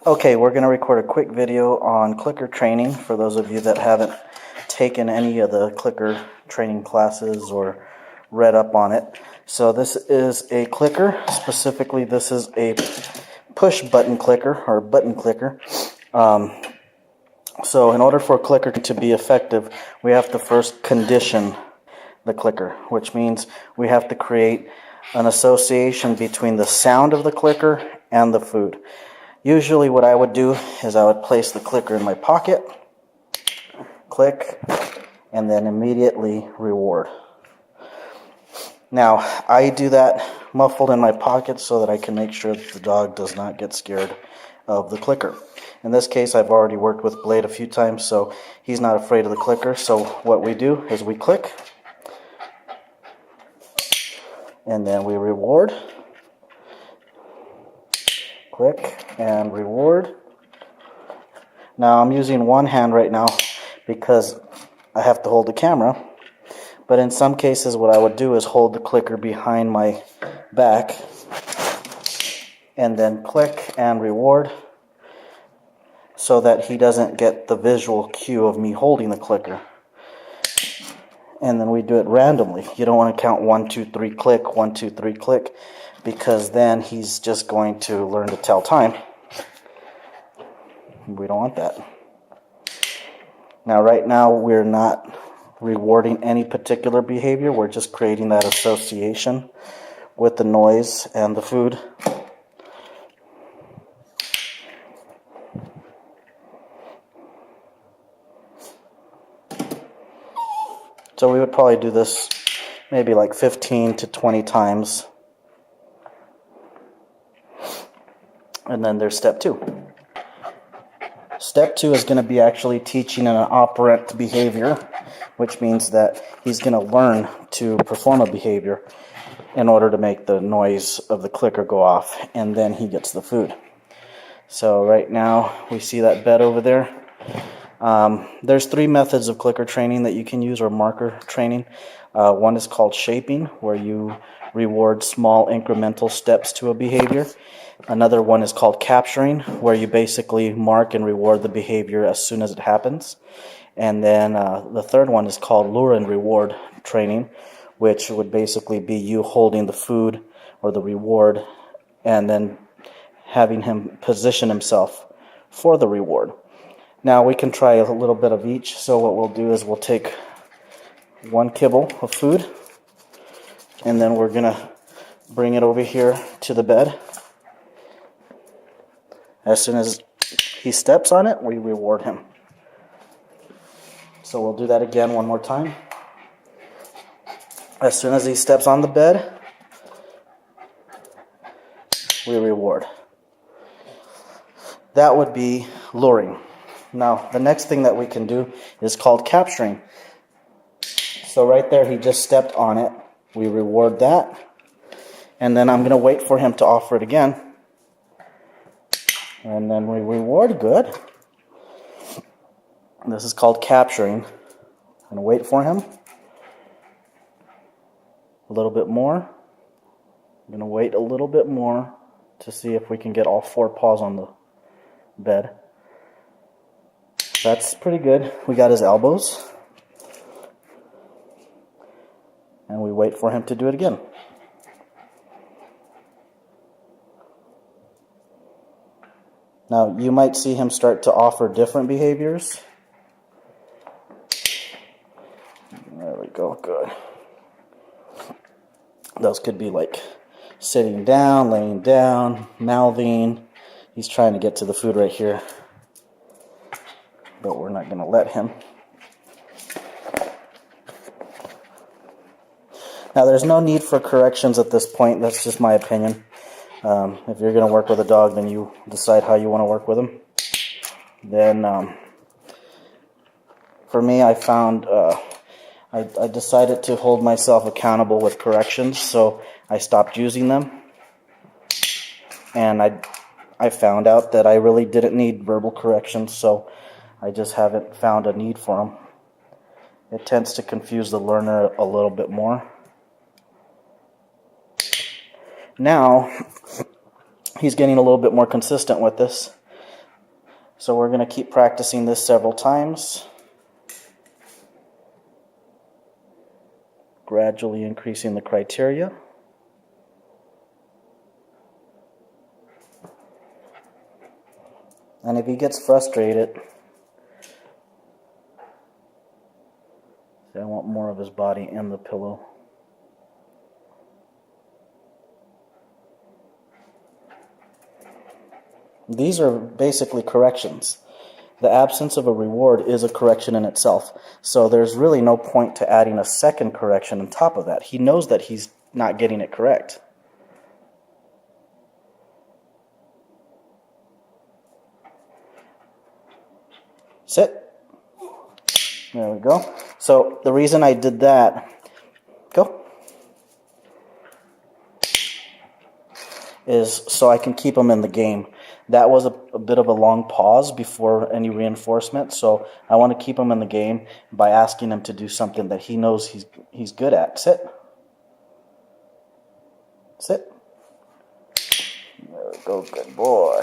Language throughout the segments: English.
Okay, we're going to record a quick video on clicker training for those of you that haven't taken any of the clicker training classes or read up on it. So this is a clicker. Specifically, this is a push button clicker or button clicker. So in order for a clicker to be effective, we have to first condition the clicker, which means we have to create an association between the sound of the clicker and the food. Usually what I would do is I would place the clicker in my pocket, click, and then immediately reward. Now, I do that muffled in my pocket so that I can make sure that the dog does not get scared of the clicker. In this case, I've already worked with Blade a few times, so he's not afraid of the clicker. So what we do is we click, and then we reward. Click and reward. Now I'm using one hand right now because I have to hold the camera, but in some cases what I would do is hold the clicker behind my back and then click and reward so that he doesn't get the visual cue of me holding the clicker. And then we do it randomly. You don't want to count 1, 2, 3, click, 1, 2, 3, click, because then he's just going to learn to tell time. We don't want that. Now, right now, we're not rewarding any particular behavior. We're just creating that association with the noise and the food. So we would probably do this maybe like 15 to 20 times. And then there's step 2. Step 2 is going to be actually teaching an operant behavior, which means that he's going to learn to perform a behavior in order to make the noise of the clicker go off, and then he gets the food. So right now we see that bed over there. There's 3 methods of clicker training that you can use, or marker training. One is called shaping, where you reward small incremental steps to a behavior. Another one is called capturing, where you basically mark and reward the behavior as soon as it happens. And then the third one is called lure and reward training, which would basically be you holding the food or the reward and then having him position himself for the reward. Now we can try a little bit of each. So what we'll do is we'll take 1 kibble of food, and then we're going to bring it over here to the bed. As soon as he steps on it, we reward him. So we'll do that again one more time. As soon as he steps on the bed, we reward. That would be luring. Now, the next thing that we can do is called capturing. So right there, he just stepped on it. We reward that. And then I'm going to wait for him to offer it again. And then we reward. Good. This is called capturing. I'm going to wait for him. A little bit more. I'm going to wait a little bit more to see if we can get all 4 paws on the bed. That's pretty good. We got his elbows. And we wait for him to do it again. Now, you might see him start to offer different behaviors. There we go, good. Those could be like sitting down, laying down, mouthing. He's trying to get to the food right here, but we're not going to let him. Now, there's no need for corrections at this point. That's just my opinion. If you're going to work with a dog, then you decide how you want to work with him. Then, for me, I found I decided to hold myself accountable with corrections, so I stopped using them. And I found out that I really didn't need verbal corrections, so I just haven't found a need for them. It tends to confuse the learner a little bit more. Now, he's getting a little bit more consistent with this. So we're going to keep practicing this several times, gradually increasing the criteria. And if he gets frustrated, I want more of his body in the pillow. These are basically corrections. The absence of a reward is a correction in itself. So there's really no point to adding a second correction on top of that. He knows that he's not getting it correct. Sit. There we go. So the reason I did that, go, is so I can keep him in the game. That was a bit of a long pause before any reinforcement, so I want to keep him in the game by asking him to do something that he knows he's good at. Sit. Sit. There we go, good boy.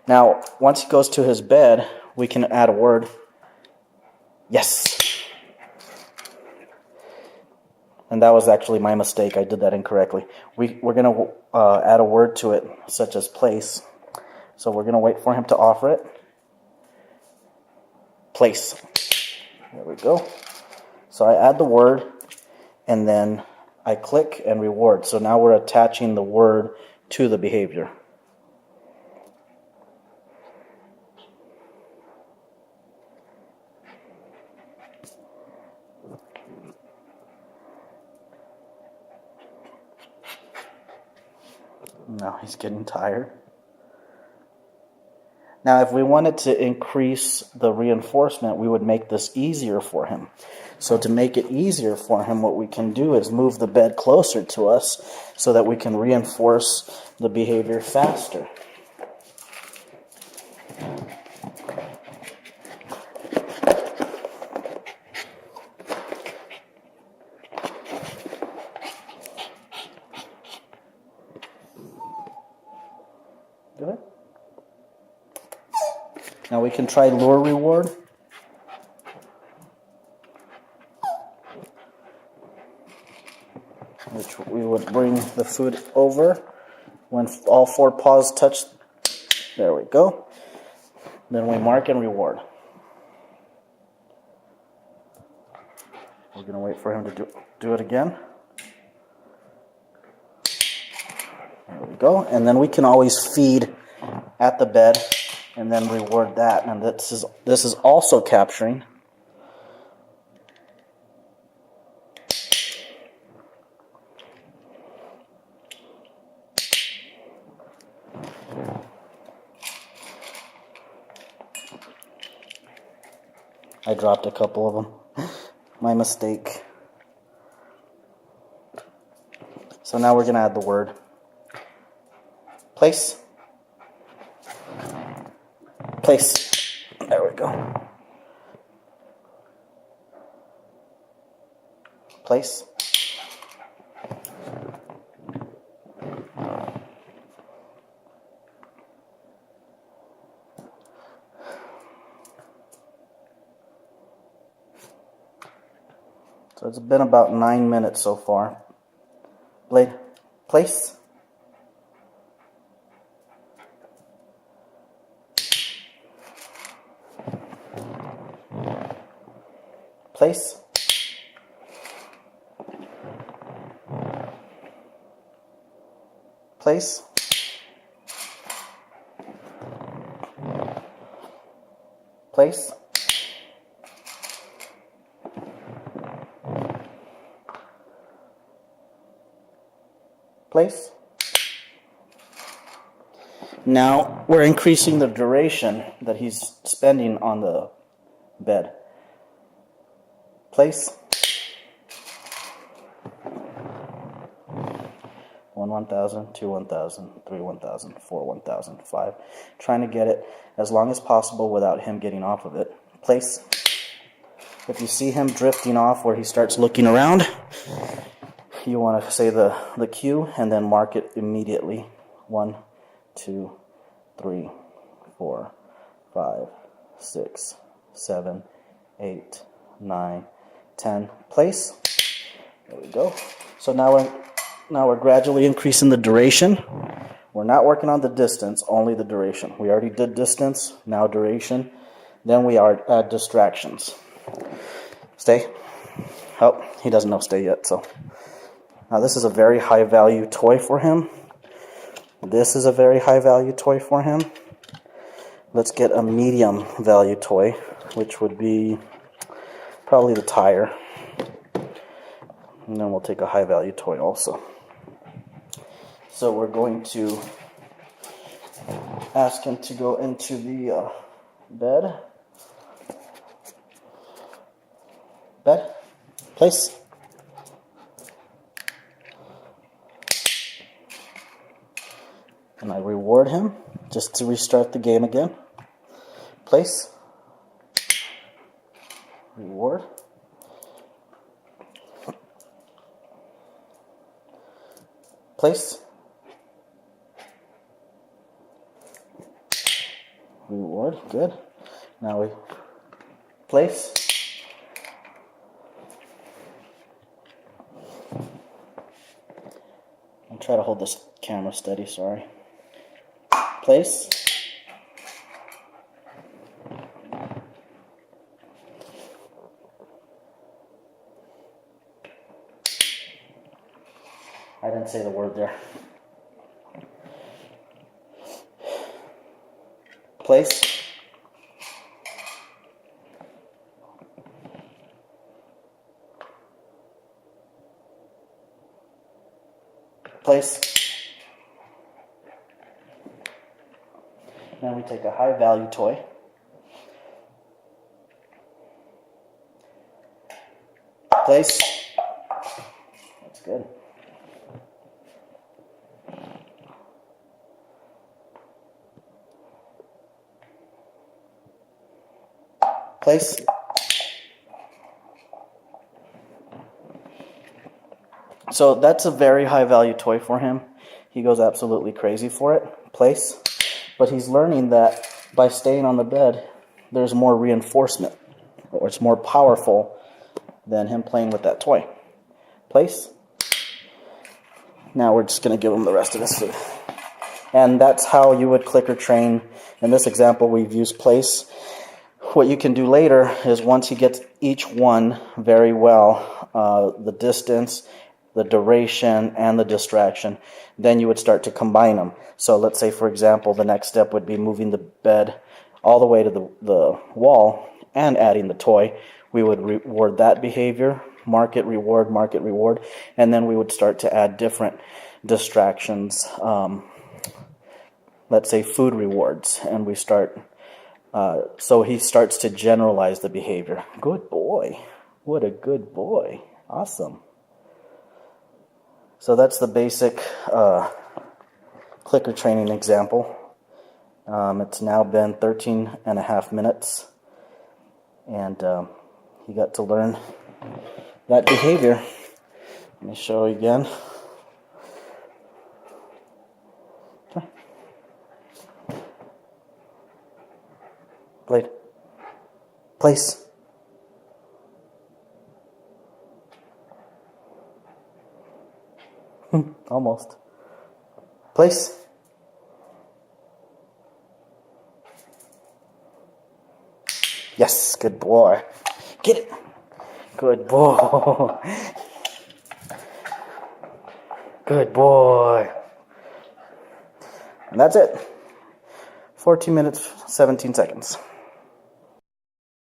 Now, once he goes to his bed, we can add a word. Yes. And that was actually my mistake. I did that incorrectly. We're going to add a word to it, such as place. So we're going to wait for him to offer it. Place. There we go. So I add the word, and then I click and reward. So now we're attaching the word to the behavior. Now he's getting tired. Now, if we wanted to increase the reinforcement, we would make this easier for him. So to make it easier for him, what we can do is move the bed closer to us so that we can reinforce the behavior faster. Good. Now we can try lure reward. Which we would bring the food over when all four paws touch. There we go. Then we mark and reward. We're going to wait for him to do it again. There we go. And then we can always feed at the bed and then reward that. And this is also capturing. I dropped a couple of them. My mistake. So now we're going to add the word. Place. Place. There we go. Place. So it's been about 9 minutes so far. Blade. Place. Place. Place. Place. Place. Now we're increasing the duration that he's spending on the bed. Place. 1 1,000, 2 1,000, 3 1,000, 4 1,000, 5. Trying to get it as long as possible without him getting off of it. Place. If you see him drifting off where he starts looking around, you want to say the cue and then mark it immediately. 1, 2, 3, 4, 5, 6, 7, 8, 9, 10. Place. There we go. So now we're gradually increasing the duration. We're not working on the distance, only the duration. We already did distance, now duration. Then we add distractions. Stay. Oh, he doesn't know stay yet, so. Now this is a very high value toy for him. This is a very high value toy for him. Let's get a medium value toy, which would be probably the tire. And then we'll take a high value toy also. So we're going to ask him to go into the bed. Bed. Place. And I reward him just to restart the game again. Place. Reward. Place. Reward. Good. Now we place. I'll try to hold this camera steady, sorry. Place. I didn't say the word there. Place. Place. Now we take a high value toy. Place. That's good. Place. So that's a very high value toy for him. He goes absolutely crazy for it. Place. But he's learning that by staying on the bed, there's more reinforcement, or it's more powerful than him playing with that toy. Place. Now we're just going to give him the rest of his food. And that's how you would clicker train. In this example, we've used place. What you can do later is once he gets each one very well, the distance, the duration, and the distraction, then you would start to combine them. So let's say, for example, the next step would be moving the bed all the way to the wall and adding the toy. We would reward that behavior, mark it, reward, and then we would start to add different distractions. Let's say food rewards, and we start, so he starts to generalize the behavior. Good boy. What a good boy. Awesome. So that's the basic clicker training example. It's now been 13 and a half minutes, and he got to learn that behavior. Let me show you again. Blade. Place. Almost. Place. Yes, good boy. Get it. Good boy. Good boy. And that's it. 14 minutes, 17 seconds.